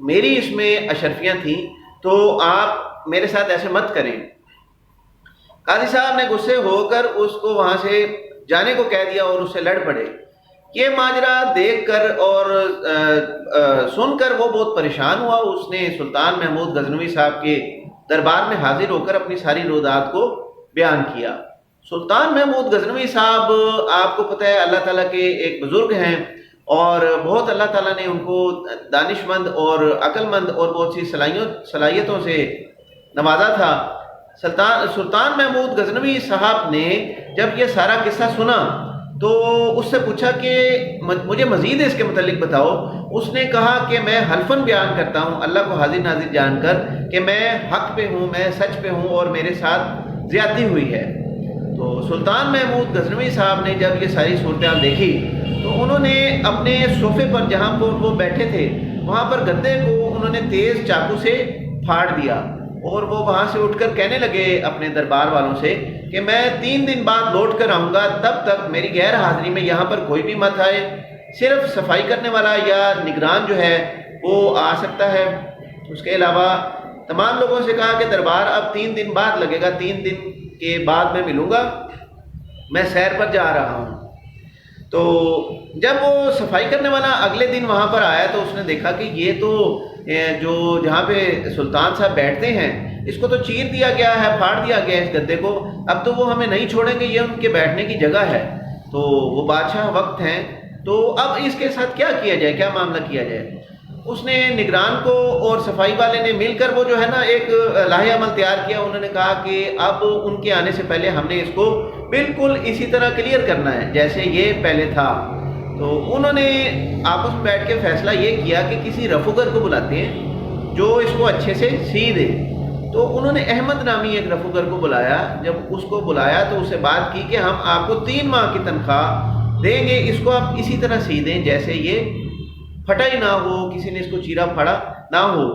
میری اس میں اشرفیاں تھیں، تو آپ میرے ساتھ ایسے مت کریں۔ قاضی صاحب نے غصے ہو کر اس کو وہاں سے جانے کو کہہ دیا اور اس سے لڑ پڑے۔ یہ ماجرا دیکھ کر اور سن کر وہ بہت پریشان ہوا۔ اس نے سلطان محمود غزنوی صاحب کے دربار میں حاضر ہو کر اپنی ساری رودات کو بیان کیا۔ سلطان محمود غزنوی صاحب، آپ کو پتہ ہے، اللہ تعالیٰ کے ایک بزرگ ہیں اور بہت اللہ تعالیٰ نے ان کو دانش مند اور عقل مند اور بہت سی صلاحیتوں سے نوازا تھا۔ سلطان محمود غزنوی صاحب نے جب یہ سارا قصہ سنا تو اس سے پوچھا کہ مجھے مزید اس کے متعلق بتاؤ۔ اس نے کہا کہ میں حلفاً بیان کرتا ہوں اللہ کو حاضر ناظر جان کر کہ میں حق پہ ہوں، میں سچ پہ ہوں اور میرے ساتھ زیادتی ہوئی ہے۔ تو سلطان محمود غزنوی صاحب نے جب یہ ساری صورتحال دیکھی تو انہوں نے اپنے صوفے پر جہاں پر وہ بیٹھے تھے وہاں پر گدے کو انہوں نے تیز چاقو سے پھاڑ دیا، اور وہ وہاں سے اٹھ کر کہنے لگے اپنے دربار والوں سے کہ میں 3 دن بعد لوٹ کر آؤں گا، تب تک میری غیر حاضری میں یہاں پر کوئی بھی مت آئے، صرف صفائی کرنے والا یا نگران جو ہے وہ آ سکتا ہے۔ اس کے علاوہ تمام لوگوں سے کہا کہ دربار اب 3 دن بعد لگے گا، 3 دن کے بعد میں ملوں گا، میں سیر پر جا رہا ہوں۔ تو جب وہ صفائی کرنے والا اگلے دن وہاں پر آیا تو اس نے دیکھا کہ یہ تو جو جہاں پہ سلطان صاحب بیٹھتے ہیں اس کو تو چیر دیا گیا ہے، پھاڑ دیا گیا ہے اس گدے کو، اب تو وہ ہمیں نہیں چھوڑیں گے، یہ ان کے بیٹھنے کی جگہ ہے، تو وہ بادشاہ وقت ہیں، تو اب اس کے ساتھ کیا کیا جائے، کیا معاملہ کیا جائے۔ اس نے نگران کو اور صفائی والے نے مل کر وہ جو ہے نا ایک لاہ عمل تیار کیا۔ انہوں نے کہا کہ اب ان کے آنے سے پہلے ہم نے اس کو بالکل اسی طرح کلیئر کرنا ہے جیسے یہ پہلے تھا۔ تو انہوں نے آپس میں بیٹھ کے فیصلہ یہ کیا کہ کسی رفوگر کو بلاتے ہیں جو اس کو اچھے سے سی دے۔ تو انہوں نے احمد نامی ایک رفوگر کو بلایا۔ جب اس کو بلایا تو اس سے بات کی کہ ہم آپ کو 3 ماہ کی تنخواہ دیں گے، اس کو آپ اسی طرح سی دیں جیسے یہ پھٹا ہی نہ ہو، کسی نے اس کو چیرا پھاڑا نہ ہو۔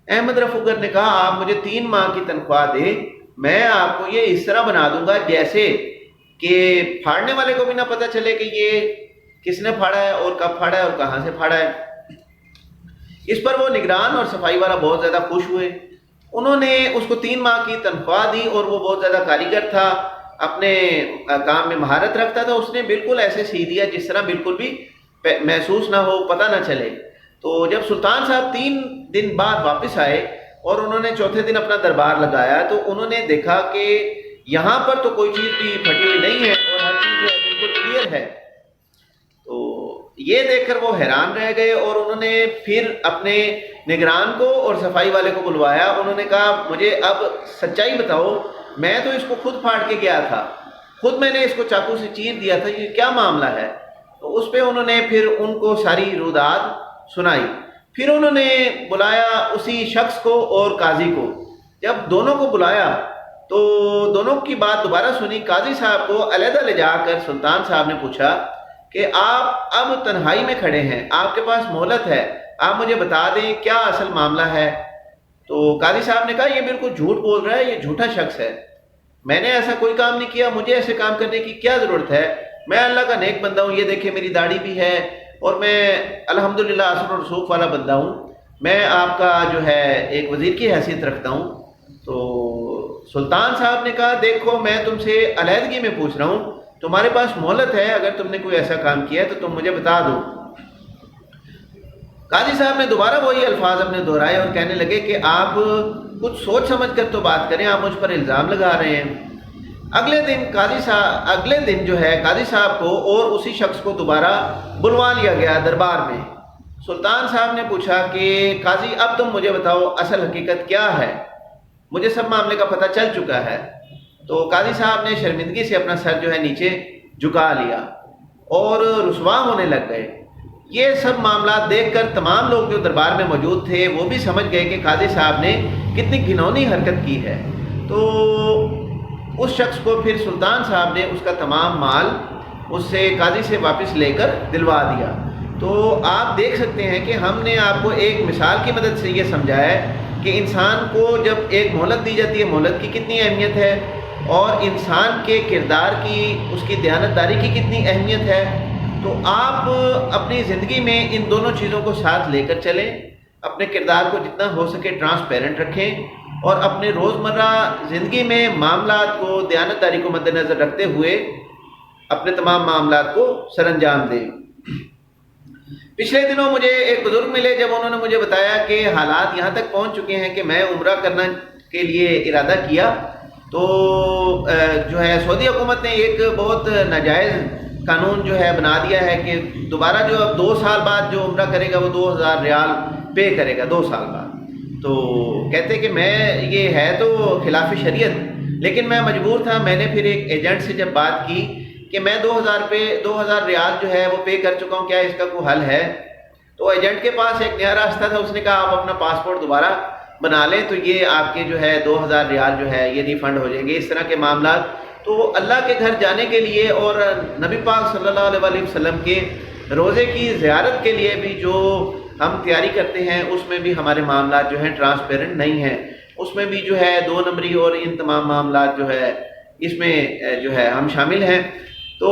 احمد رفوگر نے کہا آپ مجھے 3 ماہ کی تنخواہ دیں، میں آپ کو یہ اس طرح بنا دوں گا جیسے کہ پھاڑنے والے کو بھی نہ پتہ چلے کہ یہ کس نے پھاڑا ہے اور کب پھاڑا ہے اور کہاں سے پھاڑا ہے۔ اس پر وہ نگران اور صفائی والا بہت زیادہ خوش ہوئے۔ انہوں نے اس کو 3 ماہ کی تنخواہ دی اور وہ بہت زیادہ کاریگر تھا، اپنے کام میں مہارت رکھتا تھا۔ اس نے بالکل ایسے سی دیا جس طرح بالکل بھی محسوس نہ ہو، پتہ نہ چلے۔ تو جب سلطان صاحب 3 دن بعد واپس آئے اور انہوں نے چوتھے دن اپنا دربار لگایا تو انہوں نے دیکھا کہ یہاں پر تو کوئی چیز بھی پھٹی ہوئی نہیں ہے اور ہر چیز جو ہے بالکل کلیئر ہے۔ تو یہ دیکھ کر وہ حیران رہ گئے اور انہوں نے پھر اپنے نگران کو اور صفائی والے کو بلوایا۔ انہوں نے کہا مجھے اب سچائی بتاؤ، میں تو اس کو خود پھاڑ کے گیا تھا، خود میں نے اس کو چاقو سے چیر دیا تھا، یہ کیا معاملہ ہے؟ تو اس پہ انہوں نے پھر ان کو ساری رودات سنائی۔ پھر انہوں نے بلایا اسی شخص کو اور قاضی کو۔ جب دونوں کو بلایا تو دونوں کی بات دوبارہ سنی۔ قاضی صاحب کو علیحدہ لے جا کر سلطان صاحب نے پوچھا کہ آپ اب تنہائی میں کھڑے ہیں، آپ کے پاس مہلت ہے، آپ مجھے بتا دیں کیا اصل معاملہ ہے۔ تو قاضی صاحب نے کہا یہ بالکل جھوٹ بول رہا ہے، یہ جھوٹا شخص ہے، میں نے ایسا کوئی کام نہیں کیا، مجھے ایسے کام کرنے کی کیا ضرورت ہے، میں اللہ کا نیک بندہ ہوں، یہ دیکھیں میری داڑھی بھی ہے اور میں الحمدللہ اثر و رسوخ والا بندہ ہوں، میں آپ کا جو ہے ایک وزیر کی حیثیت رکھتا ہوں۔ تو سلطان صاحب نے کہا دیکھو میں تم سے علیحدگی میں پوچھ رہا ہوں، تمہارے پاس مہلت ہے، اگر تم نے کوئی ایسا کام کیا ہے تو تم مجھے بتا دو۔ قاضی صاحب نے دوبارہ وہی الفاظ اپنے دہرائے اور کہنے لگے کہ آپ کچھ سوچ سمجھ کر تو بات کریں، آپ مجھ پر الزام لگا رہے ہیں۔ اگلے دن جو ہے قاضی صاحب کو اور اسی شخص کو دوبارہ بلوا لیا گیا دربار میں۔ سلطان صاحب نے پوچھا کہ قاضی اب تم مجھے بتاؤ اصل حقیقت کیا ہے، مجھے سب معاملے کا پتہ چل چکا ہے۔ تو قاضی صاحب نے شرمندگی سے اپنا سر جو ہے نیچے جھکا لیا اور رسوا ہونے لگ گئے۔ یہ سب معاملات دیکھ کر تمام لوگ جو دربار میں موجود تھے وہ بھی سمجھ گئے کہ قاضی صاحب نے کتنی گھنونی حرکت کی ہے۔ تو اس شخص کو پھر سلطان صاحب نے اس کا تمام مال اس سے قاضی سے واپس لے کر دلوا دیا۔ تو آپ دیکھ سکتے ہیں کہ ہم نے آپ کو ایک مثال کی مدد سے یہ سمجھایا ہے کہ انسان کو جب ایک مہلت دی جاتی ہے، مہلت کی کتنی اہمیت ہے، اور انسان کے کردار کی، اس کی دیانتداری کی کتنی اہمیت ہے۔ تو آپ اپنی زندگی میں ان دونوں چیزوں کو ساتھ لے کر چلیں، اپنے کردار کو جتنا ہو سکے ٹرانسپیرنٹ رکھیں اور اپنے روزمرہ زندگی میں معاملات کو دیانتداری کو مد نظر رکھتے ہوئے اپنے تمام معاملات کو سر انجام دیں۔ پچھلے دنوں مجھے ایک بزرگ ملے، جب انہوں نے مجھے بتایا کہ حالات یہاں تک پہنچ چکے ہیں کہ میں عمرہ کرنا کے لیے ارادہ کیا تو جو ہے سعودی حکومت نے ایک بہت ناجائز قانون جو ہے بنا دیا ہے کہ دوبارہ جو اب 2 سال بعد جو عمرہ کرے گا وہ 2000 ریال پے کرے گا 2 سال بعد۔ تو کہتے کہ میں یہ ہے تو خلاف شریعت، لیکن میں مجبور تھا۔ میں نے پھر ایک ایجنٹ سے جب بات کی کہ میں 2000 ریال جو ہے وہ پے کر چکا ہوں، کیا اس کا کوئی حل ہے؟ تو ایجنٹ کے پاس ایک نیا راستہ تھا، اس نے کہا آپ اپنا پاسپورٹ دوبارہ بنا لیں تو یہ آپ کے جو ہے 2000 ریال جو ہے یہ ریفنڈ ہو جائیں گے۔ اس طرح کے معاملات تو اللہ کے گھر جانے کے لیے اور نبی پاک صلی اللہ علیہ وسلم کے روزے کی زیارت کے لیے بھی جو ہم تیاری کرتے ہیں اس میں بھی ہمارے معاملات جو ہیں ٹرانسپیرنٹ نہیں ہیں، اس میں بھی جو ہے 2 نمبری اور ان تمام معاملات جو ہے اس میں جو ہے ہم شامل ہیں۔ تو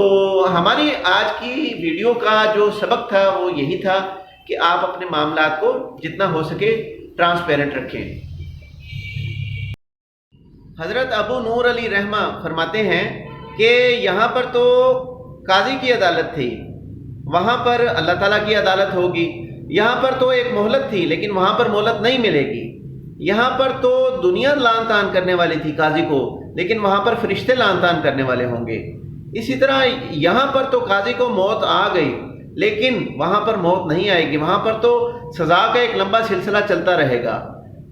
ہماری آج کی ویڈیو کا جو سبق تھا وہ یہی تھا کہ آپ اپنے معاملات کو جتنا ہو سکے ٹرانسپیرنٹ رکھیں۔ حضرت ابو نور علی رحمہ فرماتے ہیں کہ یہاں پر تو قاضی کی عدالت تھی، وہاں پر اللہ تعالیٰ کی عدالت ہوگی۔ یہاں پر تو ایک مہلت تھی لیکن وہاں پر مہلت نہیں ملے گی۔ یہاں پر تو دنیا لان تان کرنے والی تھی قاضی کو، لیکن وہاں پر فرشتے لان تان کرنے والے ہوں گے۔ اسی طرح یہاں پر تو قاضی کو موت آ گئی لیکن وہاں پر موت نہیں آئے گی، وہاں پر تو سزا کا ایک لمبا سلسلہ چلتا رہے گا۔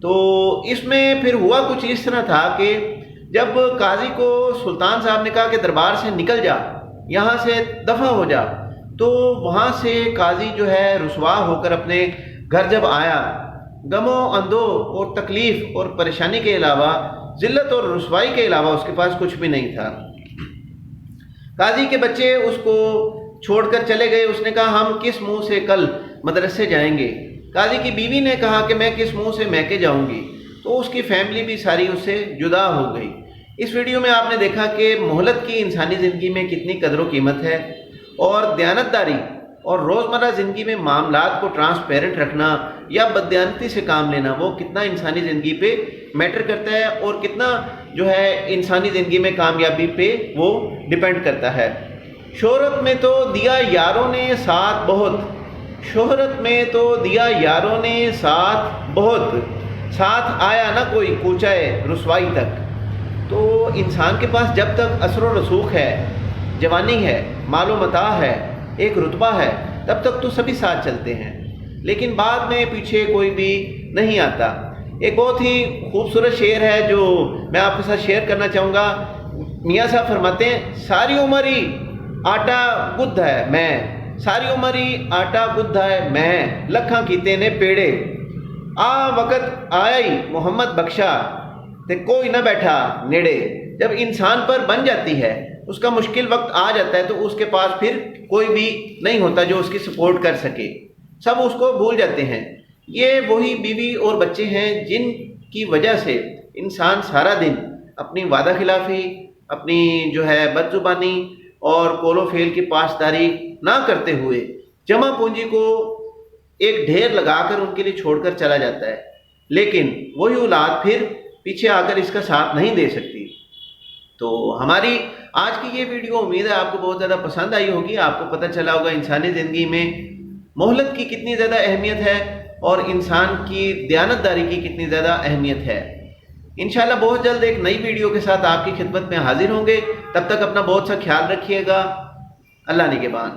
تو اس میں پھر ہوا کچھ اس طرح تھا کہ جب قاضی کو سلطان صاحب نے کہا کہ دربار سے نکل جا، یہاں سے دفع ہو جا، تو وہاں سے قاضی جو ہے رسوا ہو کر اپنے گھر جب آیا، غم و اندو اور تکلیف اور پریشانی کے علاوہ، ذلت اور رسوائی کے علاوہ اس کے پاس کچھ بھی نہیں تھا۔ قاضی کے بچے اس کو چھوڑ کر چلے گئے۔ اس نے کہا ہم کس منہ سے کل مدرسے جائیں گے؟ قاضی کی بیوی نے کہا کہ میں کس منہ سے میکے جاؤں گی؟ تو اس کی فیملی بھی ساری اس سے جدا ہو گئی۔ اس ویڈیو میں آپ نے دیکھا کہ مہلت کی انسانی زندگی میں کتنی قدر و قیمت ہے، اور دیانتداری اور روزمرہ زندگی میں معاملات کو ٹرانسپیرنٹ رکھنا یا بددیانتی سے کام لینا وہ کتنا انسانی زندگی پہ میٹر کرتا ہے اور کتنا جو ہے انسانی زندگی میں کامیابی پہ وہ ڈیپینڈ کرتا ہے۔ شہرت میں تو دیا یاروں نے ساتھ بہت، شہرت میں تو دیا یاروں نے ساتھ بہت، ساتھ آیا نہ کوئی کوچائے رسوائی تک۔ تو انسان کے پاس جب تک اثر و رسوخ ہے، جوانی ہے، مال و متاع ہے، ایک رتبہ ہے، تب تک تو سبھی ساتھ چلتے ہیں، لیکن بعد میں پیچھے کوئی بھی نہیں آتا۔ ایک بہت ہی خوبصورت شعر ہے جو میں آپ کے ساتھ شیئر کرنا چاہوں گا۔ میاں صاحب فرماتے ہیں ساری عمر ہی آٹا گدھ ہے میں، ساری عمر ہی آٹا گدھ ہے میں، لکھاں کیتے نے پیڑے، آ وقت آیا ہی محمد بخشا تے کوئی نہ بیٹھا نیڑے۔ جب انسان پر بن جاتی ہے، اس کا مشکل وقت آ جاتا ہے تو اس کے پاس پھر کوئی بھی نہیں ہوتا جو اس کی سپورٹ کر سکے، سب اس کو بھول جاتے ہیں۔ یہ وہی بیوی اور بچے ہیں جن کی وجہ سے انسان سارا دن اپنی وعدہ خلافی، اپنی جو ہے بد زبانی اور کول و فیل کی پاسداری نہ کرتے ہوئے جمع پونجی کو ایک ڈھیر لگا کر ان کے لیے چھوڑ کر چلا جاتا ہے، لیکن وہی اولاد پھر پیچھے آ کر اس کا ساتھ نہیں دے سکتی۔ تو ہماری آج کی یہ ویڈیو امید ہے آپ کو بہت زیادہ پسند آئی ہوگی، آپ کو پتہ چلا ہوگا انسانی زندگی میں مہلت کی کتنی زیادہ اہمیت ہے اور انسان کی دیانتداری کی کتنی زیادہ اہمیت ہے۔ انشاءاللہ بہت جلد ایک نئی ویڈیو کے ساتھ آپ کی خدمت میں حاضر ہوں گے، تب تک اپنا بہت سا خیال رکھیے گا۔ اللہ نگہبان۔